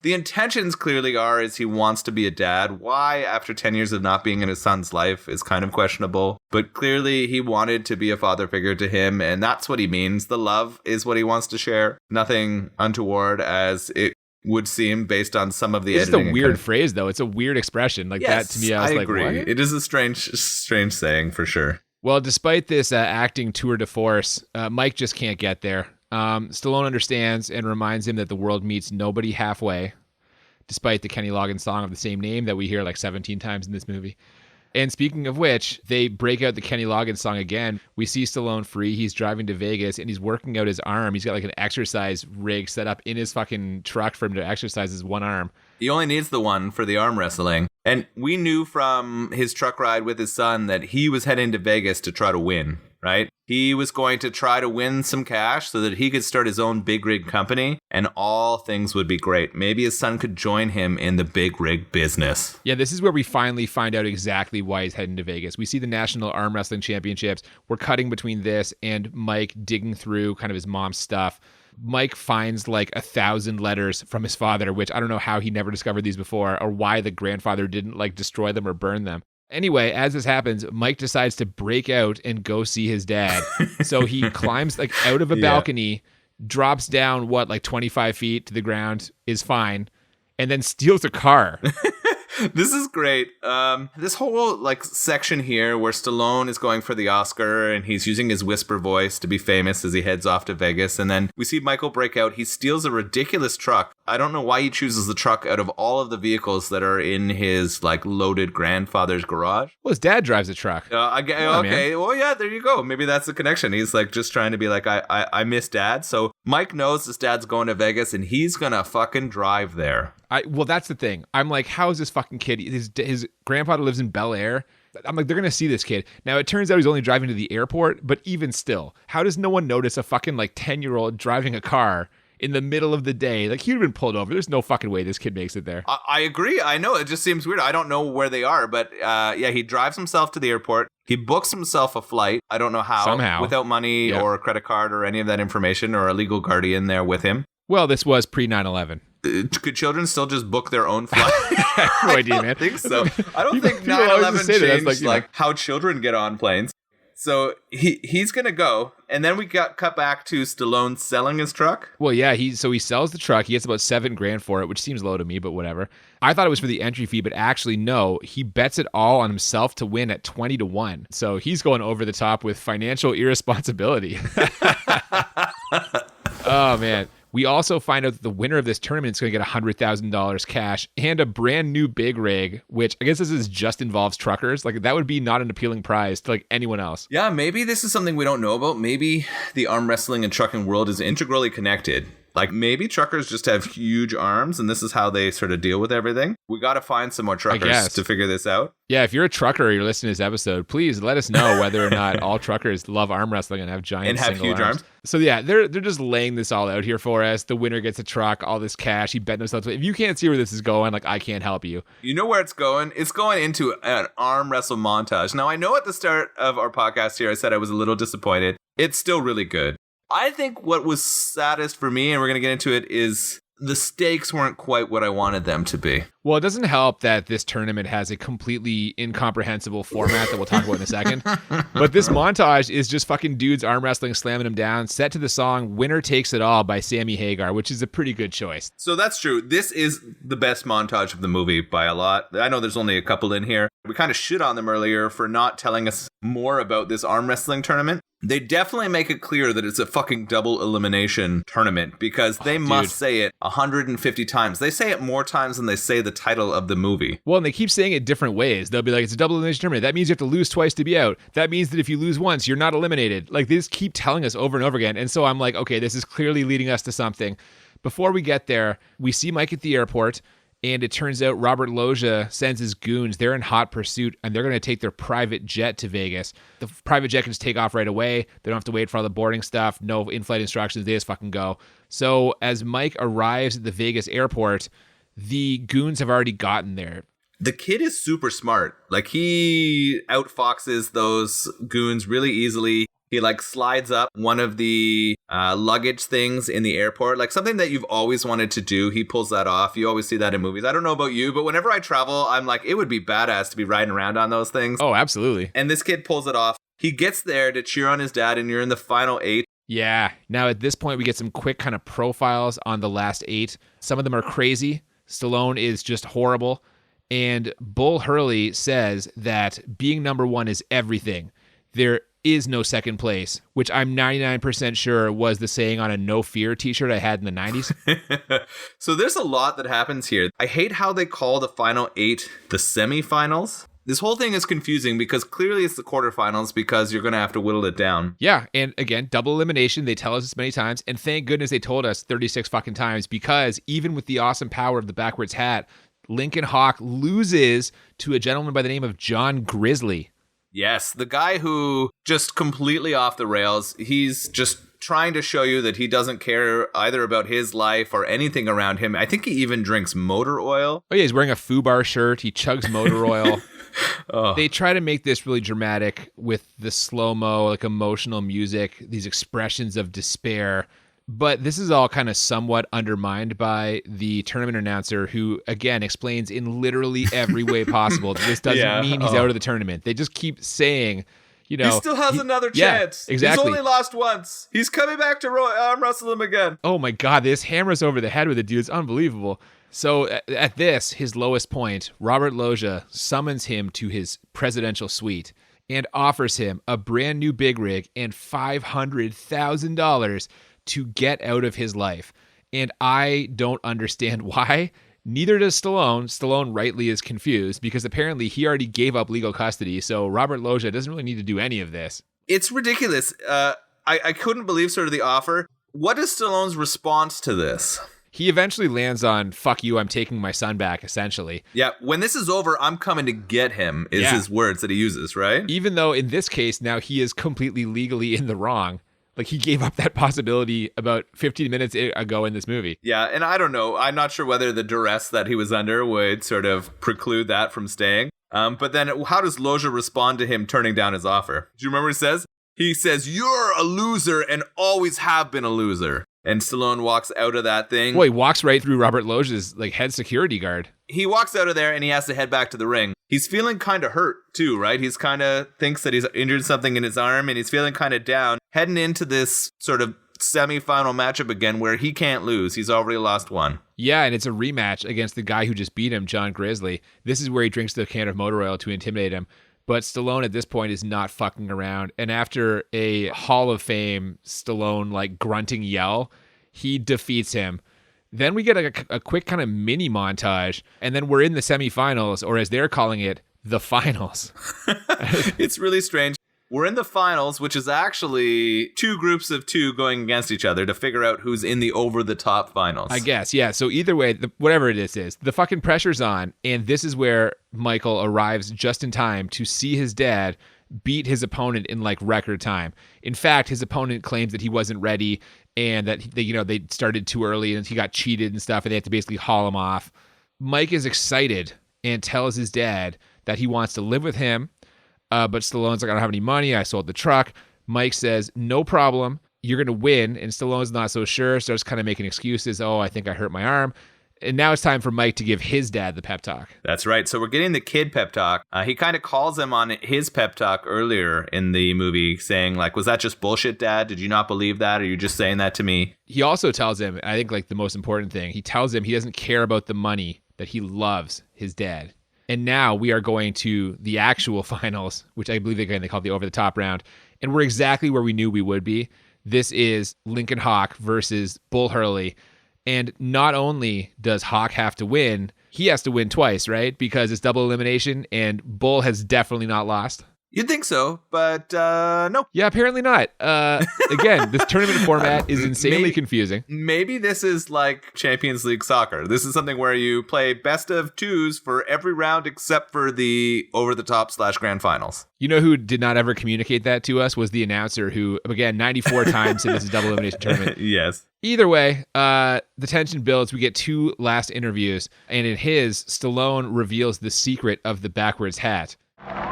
the intentions clearly is he wants to be a dad. Why, after 10 years of not being in his son's life, is kind of questionable. But clearly he wanted to be a father figure to him, and that's what he means. The love is what he wants to share. Nothing untoward, as it would seem based on some of the
It's
editing.
just a weird phrase, though. It's a weird expression.
Yes,
that to me, I was like,
agree.
what?
It is a strange saying for sure.
Well, despite this acting tour de force, Mike just can't get there. Stallone understands and reminds him that the world meets nobody halfway, despite the Kenny Loggins song of the same name that we hear like 17 times in this movie. And speaking of which, they break out the Kenny Loggins song again. We see Stallone free. He's driving to Vegas and he's working out his arm. He's got like an exercise rig set up in his fucking truck for him to exercise his one arm.
He only needs the one for the arm wrestling. And we knew from his truck ride with his son that he was heading to Vegas to try to win, right? He was going to try to win some cash so that he could start his own big rig company and all things would be great. Maybe his son could join him in the big rig business.
Yeah, this is where we finally find out exactly why he's heading to Vegas. We see the National Arm Wrestling Championships. We're cutting between this and Mike digging through kind of his mom's stuff. Mike finds like 1,000 letters from his father, which I don't know how he never discovered these before or why the grandfather didn't like destroy them or burn them. Anyway, as this happens, Mike decides to break out and go see his dad. So he climbs like out of a balcony, drops down, 25 feet to the ground, is fine, and then steals a car.
This is great. This whole section here where Stallone is going for the Oscar and he's using his whisper voice to be famous as he heads off to Vegas. And then we see Michael break out. He steals a ridiculous truck. I don't know why he chooses the truck out of all of the vehicles that are in his loaded grandfather's garage.
Well, his dad drives a truck.
Okay. Well, yeah, there you go. Maybe that's the connection. He's just trying to be I miss dad. So Mike knows his dad's going to Vegas and he's going to fucking drive there.
Well, that's the thing. I'm like, how is this fucking kid? His grandfather lives in Bel Air. I'm like, they're going to see this kid. Now, it turns out he's only driving to the airport, but even still, how does no one notice a fucking 10-year-old driving a car in the middle of the day? He'd have been pulled over. There's no fucking way this kid makes it there.
I agree. I know. It just seems weird. I don't know where they are, but he drives himself to the airport. He books himself a flight. I don't know how.
Somehow.
Without money or a credit card or any of that information or a legal guardian there with him.
Well, this was pre 9/11.
Could children still just book their own flight?
I have no idea, man.
I don't think so. I don't think
People always
9/11
say that.
changed
That's
how children get on planes. So he's gonna go, and then we got cut back to Stallone selling his truck.
Well, yeah, he sells the truck. He gets about $7,000 for it, which seems low to me, but whatever. I thought it was for the entry fee, but actually no. He bets it all on himself to win at 20-1. So he's going over the top with financial irresponsibility. Oh man. We also find out that the winner of this tournament is going to get $100,000 cash and a brand new big rig, which I guess this is just involves truckers. That would be not an appealing prize to anyone else.
Yeah, maybe this is something we don't know about. Maybe the arm wrestling and trucking world is integrally connected. Like maybe truckers just have huge arms and this is how they sort of deal with everything. We got to find some more truckers to figure this out.
Yeah, if you're a trucker or you're listening to this episode, please let us know whether or not all truckers love arm wrestling and have giant
and have huge arms.
So yeah, they're just laying this all out here for us. The winner gets a truck, all this cash. He bet himself. If you can't see where this is going, like I can't help you.
You know where it's going? It's going into an arm wrestle montage. Now I know at the start of our podcast here, I said I was a little disappointed. It's still really good. I think what was saddest for me, and we're going to get into it, is the stakes weren't quite what I wanted them to be.
Well, it doesn't help that this tournament has a completely incomprehensible format that we'll talk about in a second. But this montage is just fucking dudes arm wrestling, slamming him down, set to the song Winner Takes It All by Sammy Hagar, which is a pretty good choice.
So that's true. This is the best montage of the movie by a lot. I know there's only a couple in here. We kind of shit on them earlier for not telling us more about this arm wrestling tournament. They definitely make it clear that it's a fucking double elimination tournament because they must say it 150 times. They say it more times than they say the title of the movie.
Well, and they keep saying it different ways. They'll be like, it's a double elimination tournament. That means you have to lose twice to be out. That means that if you lose once, you're not eliminated. Like, they just keep telling us over and over again. And so I'm like, okay, this is clearly leading us to something. Before we get there, we see Mike at the airport. And it turns out Robert Loggia sends his goons. They're in hot pursuit, and they're going to take their private jet to Vegas. The private jet can just take off right away. They don't have to wait for all the boarding stuff. No in-flight instructions. They just fucking go. So as Mike arrives at the Vegas airport, the goons have already gotten there.
The kid is super smart. Like, he outfoxes those goons really easily. He like slides up one of the luggage things in the airport, like something that you've always wanted to do. He pulls that off. You always see that in movies. I don't know about you, but whenever I travel, I'm like, it would be badass to be riding around on those things.
Oh, absolutely.
And this kid pulls it off. He gets there to cheer on his dad, and you're in the final 8.
Yeah. Now at this point, we get some quick kind of profiles on the last 8. Some of them are crazy. Stallone is just horrible. And Bull Hurley says that being number 1 is everything. There is no second place, which I'm 99% sure was the saying on a No Fear t-shirt I had in the 90s.
So there's a lot that happens here. I hate how they call the final 8 the semifinals. This whole thing is confusing because clearly it's the quarterfinals because you're going to have to whittle it down.
Yeah, and again, double elimination. They tell us this many times, and thank goodness they told us 36 fucking times because even with the awesome power of the backwards hat, Lincoln Hawk loses to a gentleman by the name of John Grizzly.
Yes, the guy who just completely off the rails. He's just trying to show you that he doesn't care either about his life or anything around him. I think he even drinks motor oil.
Oh yeah, he's wearing a FUBAR shirt. He chugs motor oil. They try to make this really dramatic with the slow-mo, like emotional music, these expressions of despair. But this is all kind of somewhat undermined by the tournament announcer who, again, explains in literally every way possible that this doesn't mean he's out of the tournament. They just keep saying, you know...
He still has another chance.
Yeah, exactly.
He's only lost once. He's coming back to arm wrestle him again.
Oh my God, this hammers over the head with the dude. It's unbelievable. So at this, his lowest point, Robert Loggia summons him to his presidential suite and offers him a brand new big rig and $500,000 to get out of his life. And I don't understand why. Neither does Stallone. Stallone rightly is confused because apparently he already gave up legal custody. So Robert Loggia doesn't really need to do any of this.
It's ridiculous. I couldn't believe sort of the offer. What is Stallone's response to this?
He eventually lands on, fuck you, I'm taking my son back, essentially.
Yeah, when this is over, I'm coming to get him, is his words that he uses, right?
Even though in this case, now he is completely legally in the wrong. Like, he gave up that possibility about 15 minutes ago in this movie.
Yeah, and I don't know. I'm not sure whether the duress that he was under would sort of preclude that from staying. But then how does Loggia respond to him turning down his offer? Do you remember what he says? He says, "You're a loser and always have been a loser." And Stallone walks out of that thing.
Boy, he walks right through Robert Loggia's like head security guard.
He walks out of there and he has to head back to the ring. He's feeling kind of hurt too, right? He's kind of thinks that he's injured something in his arm and he's feeling kind of down. Heading into this sort of semi-final matchup again where he can't lose. He's already lost one.
Yeah, and it's a rematch against the guy who just beat him, John Grizzly. This is where he drinks the can of motor oil to intimidate him. But Stallone at this point is not fucking around. And after a Hall of Fame Stallone like grunting yell, he defeats him. Then we get a quick kind of mini montage, and then we're in the semifinals, or as they're calling it, the finals.
It's really strange. We're in the finals, which is actually 2 groups of 2 going against each other to figure out who's in the over-the-top finals.
I guess, yeah. So either way, whatever it is, the fucking pressure's on, and this is where Michael arrives just in time to see his dad beat his opponent in like record time. In fact, his opponent claims that he wasn't ready and that they started too early and he got cheated and stuff, and they had to basically haul him off. Mike is excited and tells his dad that he wants to live with him, but Stallone's like, I don't have any money. I sold the truck. Mike says, no problem. You're going to win. And Stallone's not so sure. Starts kind of making excuses. Oh, I think I hurt my arm. And now it's time for Mike to give his dad the pep talk.
That's right. So we're getting the kid pep talk. He kind of calls him on his pep talk earlier in the movie saying, like, was that just bullshit, Dad? Did you not believe that? Are you just saying that to me?
He also tells him, I think like the most important thing, he tells him he doesn't care about the money, that he loves his dad. And now we are going to the actual finals, which I believe they call the over-the-top round. And we're exactly where we knew we would be. This is Lincoln Hawk versus Bull Hurley. And not only does Hawk have to win, he has to win twice, right? Because it's double elimination, and Bull has definitely not lost.
You'd think so, but no.
Yeah, apparently not. Again, this tournament format is insanely confusing.
Maybe this is like Champions League soccer. This is something where you play best of 2s for every round except for the over-the-top / grand finals.
You know who did not ever communicate that to us was the announcer who, again, 94 times said this is a double elimination tournament.
Yes.
Either way, the tension builds. We get 2 last interviews, and in his, Stallone reveals the secret of the backwards hat.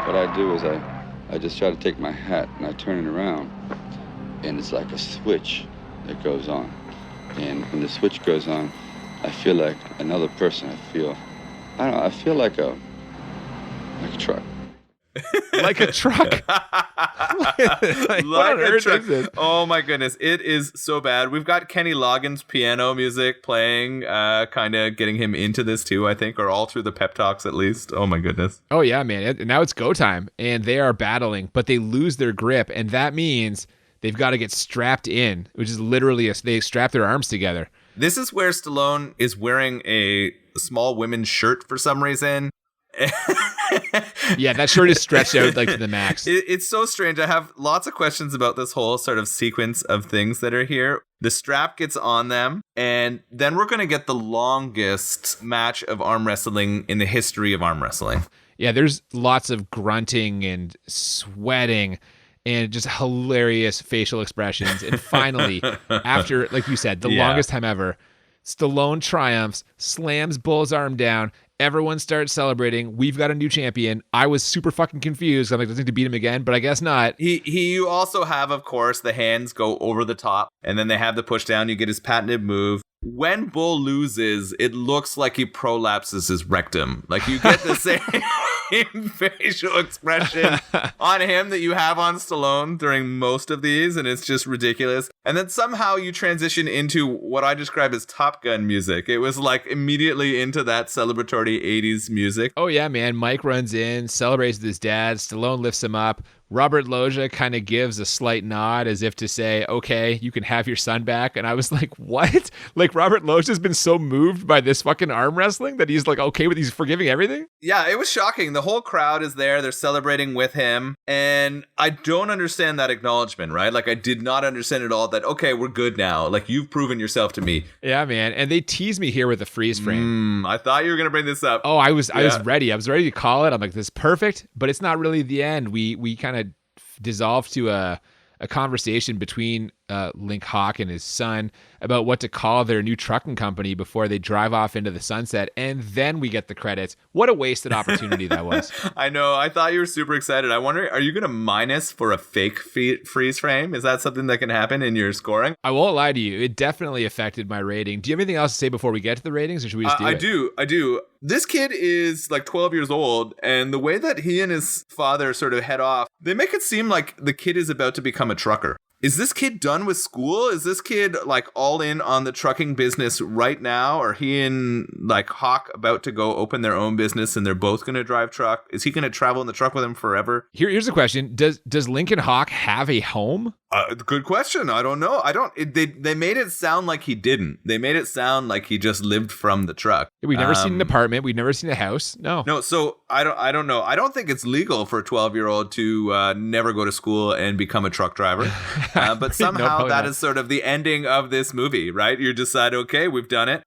What I do is I just try to take my hat and I turn it around, and it's like a switch that goes on. And when the switch goes on, I feel like another person. I feel like a truck.
Like a truck.
Like a truck. Oh my goodness, it is so bad. We've got Kenny Loggins' piano music playing, kind of getting him into this too, I think, or all through the pep talks at least. Oh my goodness.
Oh yeah, man. Now it's go time, and they are battling, but they lose their grip, and that means they've got to get strapped in, which is literally they strap their arms together.
This is where Stallone is wearing a small women's shirt for some reason.
Yeah, that shirt is stretched out like to the max.
It's so strange. I have lots of questions about this whole sort of sequence of things that are here. The strap gets on them, and then we're going to get the longest match of arm wrestling in the history of arm wrestling.
Yeah, there's lots of grunting and sweating and just hilarious facial expressions. And finally, after, like you said, the longest time ever, Stallone triumphs, slams Bull's arm down. Everyone starts celebrating. We've got a new champion. I was super fucking confused. I'm like, does he need to beat him again? But I guess not.
You also have, of course, the hands go over the top, and then they have the push down. You get his patented move. When Bull loses, it looks like he prolapses his rectum. Like, you get the same facial expression on him that you have on Stallone during most of these, and it's just ridiculous. And then somehow you transition into what I describe as Top Gun music. It was like immediately into that celebratory 80s music.
Oh yeah, man. Mike runs in, celebrates with his dad. Stallone lifts him up. Robert Loggia kind of gives a slight nod as if to say, okay, you can have your son back. And I was like, what? Like, Robert Loggia's been so moved by this fucking arm wrestling that he's like, okay with, he's forgiving everything?
Yeah, it was shocking. The whole crowd is there. They're celebrating with him. And I don't understand that acknowledgement, right? Like, I did not understand at all that, okay, we're good now. Like, you've proven yourself to me.
Yeah, man. And they tease me here with a freeze frame.
I thought you were going to bring this up.
Oh, I was ready. I was ready to call it. I'm like, this is perfect, but it's not really the end. We kind of dissolved to a conversation between Link Hawk and his son about what to call their new trucking company before they drive off into the sunset, and then we get the credits. What a wasted opportunity that was.
I know. I thought you were super excited. I wonder, are you going to minus for a fake freeze frame? Is that something that can happen in your scoring?
I won't lie to you. It definitely affected my rating. Do you have anything else to say before we get to the ratings, or should we just do it?
I do. This kid is like 12 years old, and the way that he and his father sort of head off, they make it seem like the kid is about to become a trucker. Is this kid done with school? Is this kid like all in on the trucking business right now? Are he and like Hawk about to go open their own business and they're both going to drive truck? Is he going to travel in the truck with him forever?
Here's a question. Does Lincoln Hawk have a home?
Good question. I don't know. They made it sound like he didn't. They made it sound like he just lived from the truck.
We've never seen an apartment. We've never seen a house. No.
So I don't know. I don't think it's legal for a 12-year-old to never go to school and become a truck driver. But somehow that is sort of the ending of this movie, right? You decide, okay, we've done it.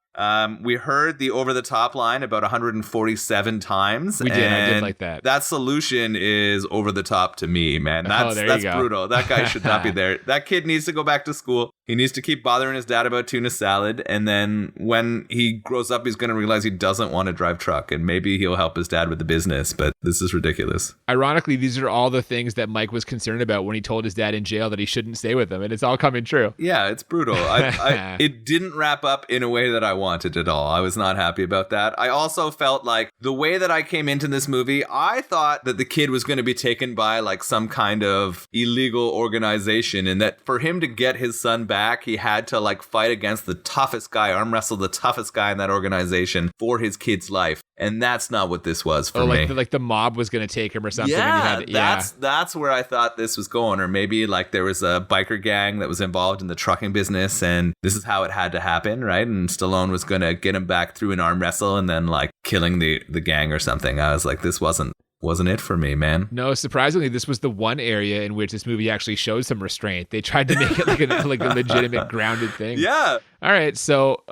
We heard the over-the-top line about 147 times.
We did. I did like that.
That solution is over the top to me, man. That's brutal. That guy should not be there. That kid needs to go back to school. He needs to keep bothering his dad about tuna salad. And then when he grows up, he's going to realize he doesn't want to drive truck. And maybe he'll help his dad with the business. But this is ridiculous.
Ironically, these are all the things that Mike was concerned about when he told his dad in jail that he shouldn't stay with him. And it's all coming true.
Yeah, it's brutal. It didn't wrap up in a way that I wanted at all. I was not happy about that. I also felt like the way that I came into this movie, I thought that the kid was going to be taken by like some kind of illegal organization, and that for him to get his son back, he had to like fight against the toughest guy, arm wrestle the toughest guy in that organization for his kid's life. And that's not what this was for me.
Like the mob was going to take him or something.
Yeah,
and
that's where I thought this was going. Or maybe like there was a biker gang that was involved in the trucking business, and this is how it had to happen, right? And Stallone was going to get him back through an arm wrestle and then like killing the gang or something. I was like, this wasn't it for me, man.
No, surprisingly, this was the one area in which this movie actually showed some restraint. They tried to make it like a legitimate grounded thing.
Yeah.
All right, so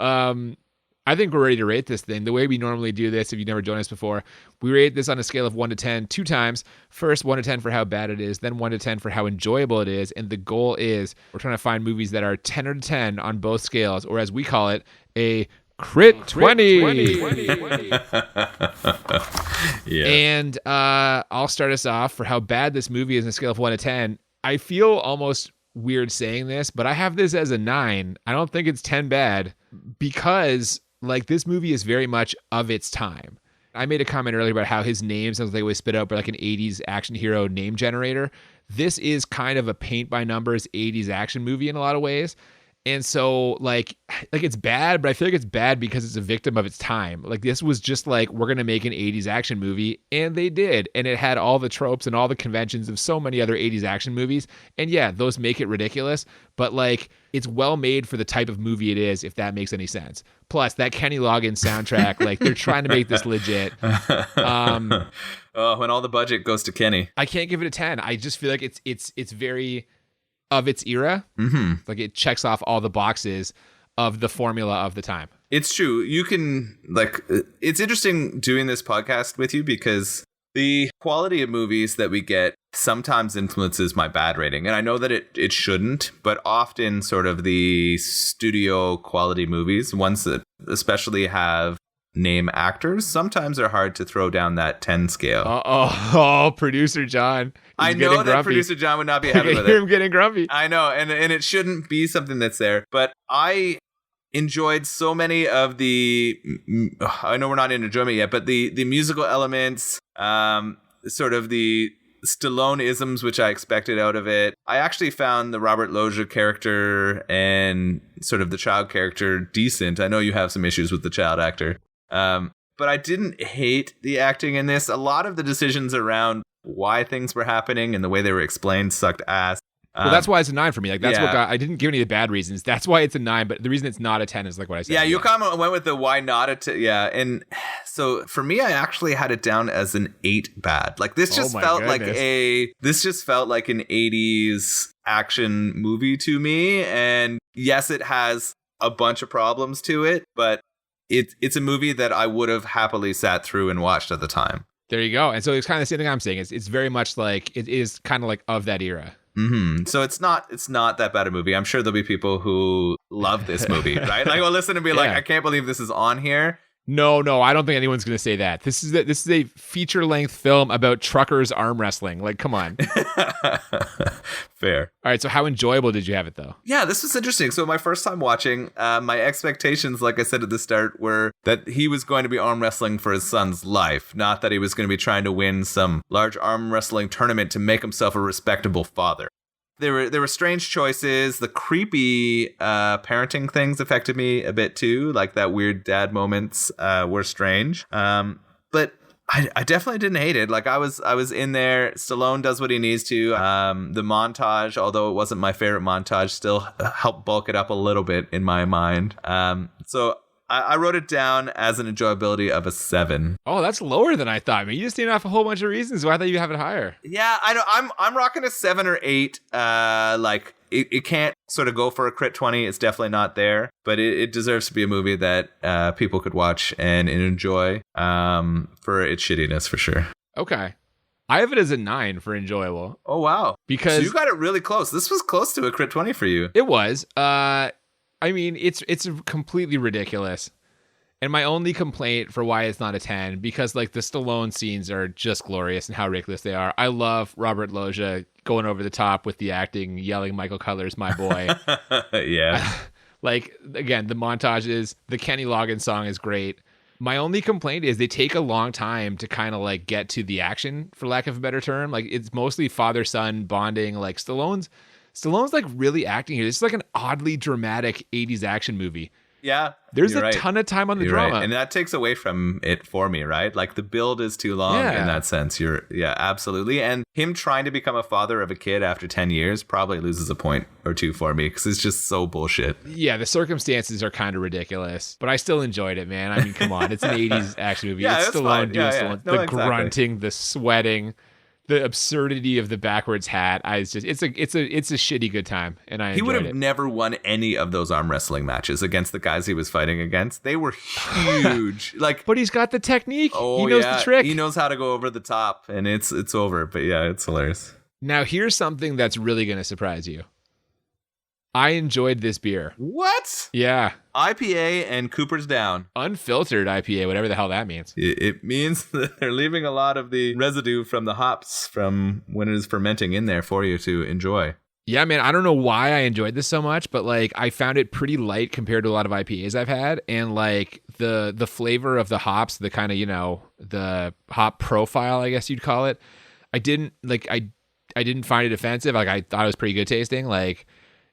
I think we're ready to rate this thing. The way we normally do this, if you've never joined us before, we rate this on a scale of 1 to 10 two times. First, 1 to 10 for how bad it is, then 1 to 10 for how enjoyable it is. And the goal is we're trying to find movies that are 10 out of 10 on both scales, or as we call it, a Crit 20.
Yeah.
And I'll start us off for how bad this movie is on a scale of 1 to 10. I feel almost weird saying this, but I have this as a 9. I don't think it's 10 bad because like this movie is very much of its time. I made a comment earlier about how his name sounds like they always spit out like an 80s action hero name generator. This is kind of a paint by numbers 80s action movie in a lot of ways. And so like it's bad, but I feel like it's bad because it's a victim of its time. Like this was just like, we're going to make an 80s action movie, and they did. And it had all the tropes and all the conventions of so many other 80s action movies. And yeah, those make it ridiculous, but like it's well made for the type of movie it is, if that makes any sense. Plus that Kenny Loggins soundtrack, like they're trying to make this legit.
When all the budget goes to Kenny.
I can't give it a 10. I just feel like it's very of its era.
Mm-hmm.
Like it checks off all the boxes of the formula of the time.
It's true. You can it's interesting doing this podcast with you because the quality of movies that we get sometimes influences my bad rating. And I know that it shouldn't, but often sort of the studio quality movies, ones that especially have name actors, sometimes are hard to throw down that 10 scale.
Producer John.
I know that producer John would not be happy with it.
Hear him getting grumpy.
I know, and it shouldn't be something that's there. But I enjoyed so many of the, I know we're not in enjoyment yet, but the musical elements, sort of the Stallone-isms, which I expected out of it. I actually found the Robert Loggia character and sort of the child character decent. I know you have some issues with the child actor. But I didn't hate the acting in this. A lot of the decisions around why things were happening and the way they were explained sucked ass.
Well, that's why it's a 9 for me. Like that's what I didn't give any of the bad reasons. That's why it's a 9. But the reason it's not a 10 is like what I said.
Yeah, you kind of went with the why not a 10. Yeah, and so for me, I actually had it down as an 8 bad. Like this just felt like an 80s action movie to me. And yes, it has a bunch of problems to it, but it's a movie that I would have happily sat through and watched at the time.
There you go. And so it's kind of the same thing I'm saying. It's very much like it is kind of like of that era.
Mm-hmm. So it's not that bad a movie. I'm sure there'll be people who love this movie, right? Like, will listen and be like, I can't believe this is on here.
No, I don't think anyone's going to say that. This is a feature-length film about truckers arm wrestling. Like, come on.
Fair.
All right, so how enjoyable did you have it, though?
Yeah, this was interesting. So my first time watching, my expectations, like I said at the start, were that he was going to be arm wrestling for his son's life, not that he was going to be trying to win some large arm wrestling tournament to make himself a respectable father. There were strange choices. The creepy parenting things affected me a bit too. Like that weird dad moments were strange. But I definitely didn't hate it. Like I was in there. Stallone does what he needs to. The montage, although it wasn't my favorite montage, still helped bulk it up a little bit in my mind. So I wrote it down as an enjoyability of a 7.
Oh, that's lower than I thought. I mean, you just named off a whole bunch of reasons why I thought you have it higher.
Yeah, I know. I'm rocking a 7 or 8. Like it can't sort of go for a crit 20. It's definitely not there, but it deserves to be a movie that people could watch and enjoy for its shittiness for sure.
Okay. I have it as a 9 for enjoyable.
Oh, wow.
Because
so you got it really close. This was close to a crit 20 for you.
It was. I mean, it's completely ridiculous. And my only complaint for why it's not a 10, because like the Stallone scenes are just glorious and how ridiculous they are. I love Robert Loggia going over the top with the acting, yelling Michael Cutler's my boy.
Yeah.
Like, again, the montages, the Kenny Loggins song is great. My only complaint is they take a long time to kind of like get to the action, for lack of a better term. Like it's mostly father-son bonding. Like Stallone's like really acting here. This is like an oddly dramatic 80s action movie.
Yeah.
There's a ton of time on the drama.
Right. And that takes away from it for me, right? Like the build is too long in that sense. Yeah, absolutely. And him trying to become a father of a kid after 10 years probably loses a point or two for me because it's just so bullshit.
Yeah, the circumstances are kind of ridiculous, but I still enjoyed it, man. I mean, come on. It's an 80s action movie.
Yeah,
it's Stallone doing Stallone.
No,
the
exactly.
grunting, the sweating, the absurdity of the backwards hat. It's a shitty good time, and I enjoyed it.
He would have never won any of those arm wrestling matches against the guys he was fighting against. They were huge.
But he's got the technique.
Oh,
he knows the trick.
He knows how to go over the top, and it's over. But yeah, it's hilarious.
Now here's something that's really going to surprise you. I enjoyed this beer.
What?
Yeah.
IPA and Cooper's Down.
Unfiltered IPA, whatever the hell that means.
It means that they're leaving a lot of the residue from the hops from when it is fermenting in there for you to enjoy.
Yeah, man, I don't know why I enjoyed this so much, but like I found it pretty light compared to a lot of IPAs I've had, and like the flavor of the hops, the kind of, the hop profile, I guess you'd call it. I didn't find it offensive. Like I thought it was pretty good tasting. Like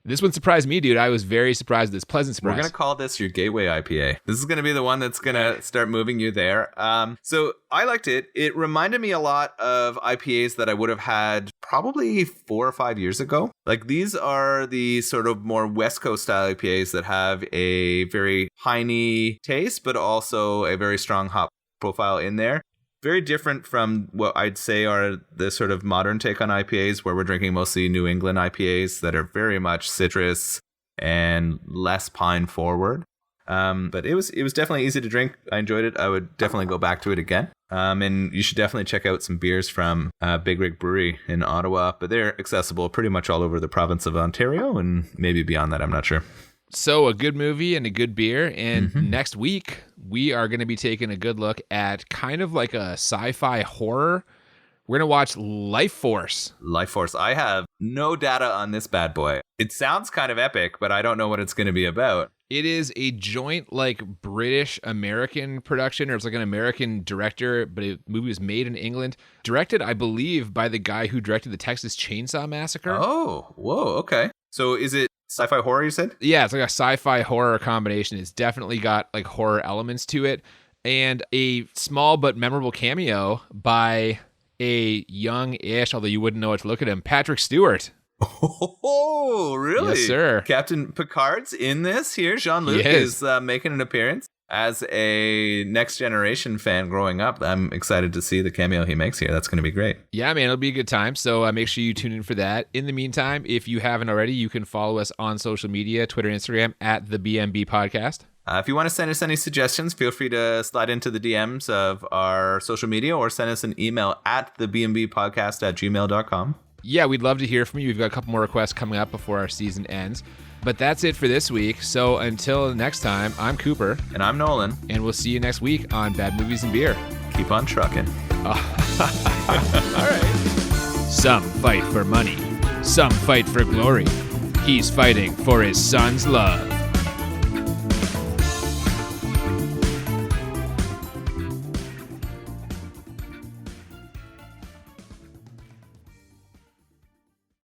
this one surprised me, dude. I was very surprised. This pleasant surprise.
We're going to call this your gateway IPA. This is going to be the one that's going to start moving you there. So I liked it. It reminded me a lot of IPAs that I would have had probably 4 or 5 years ago. Like these are the sort of more West Coast style IPAs that have a very piney taste, but also a very strong hop profile in there. Very different from what I'd say are the sort of modern take on IPAs, where we're drinking mostly New England IPAs that are very much citrus and less pine forward. But it was definitely easy to drink. I enjoyed it. I would definitely go back to it again. And you should definitely check out some beers from Big Rig Brewery in Ottawa. But they're accessible pretty much all over the province of Ontario and maybe beyond that. I'm not sure.
So a good movie and a good beer. And next week, we are going to be taking a good look at kind of like a sci-fi horror. We're going to watch Life Force.
Life Force. I have no data on this bad boy. It sounds kind of epic, but I don't know what it's going to be about.
It is a joint like British-American production, or it's like an American director, but the movie was made in England. Directed, I believe, by the guy who directed the Texas Chainsaw Massacre.
Oh, whoa, okay. So is it sci-fi horror, you said?
Yeah, it's like a sci-fi horror combination. It's definitely got like horror elements to it. And a small but memorable cameo by a young-ish, although you wouldn't know what to look at him, Patrick Stewart.
Oh, really?
Yes, sir.
Captain Picard's in this here. Jean-Luc is making an appearance. As a Next Generation fan growing up, I'm excited to see the cameo he makes here. That's going to be great.
Yeah, man, it'll be a good time. So make sure you tune in for that. In the meantime, if you haven't already, you can follow us on social media, Twitter, Instagram, at the BMB Podcast.
If you want to send us any suggestions, feel free to slide into the DMs of our social media or send us an email at thebmbpodcast@gmail.com.
Yeah, we'd love to hear from you. We've got a couple more requests coming up before our season ends. But that's it for this week. So until next time, I'm Cooper.
And I'm Nolan.
And we'll see you next week on Bad Movies and Beer.
Keep on trucking.
All right. Some fight for money. Some fight for glory. He's fighting for his son's love.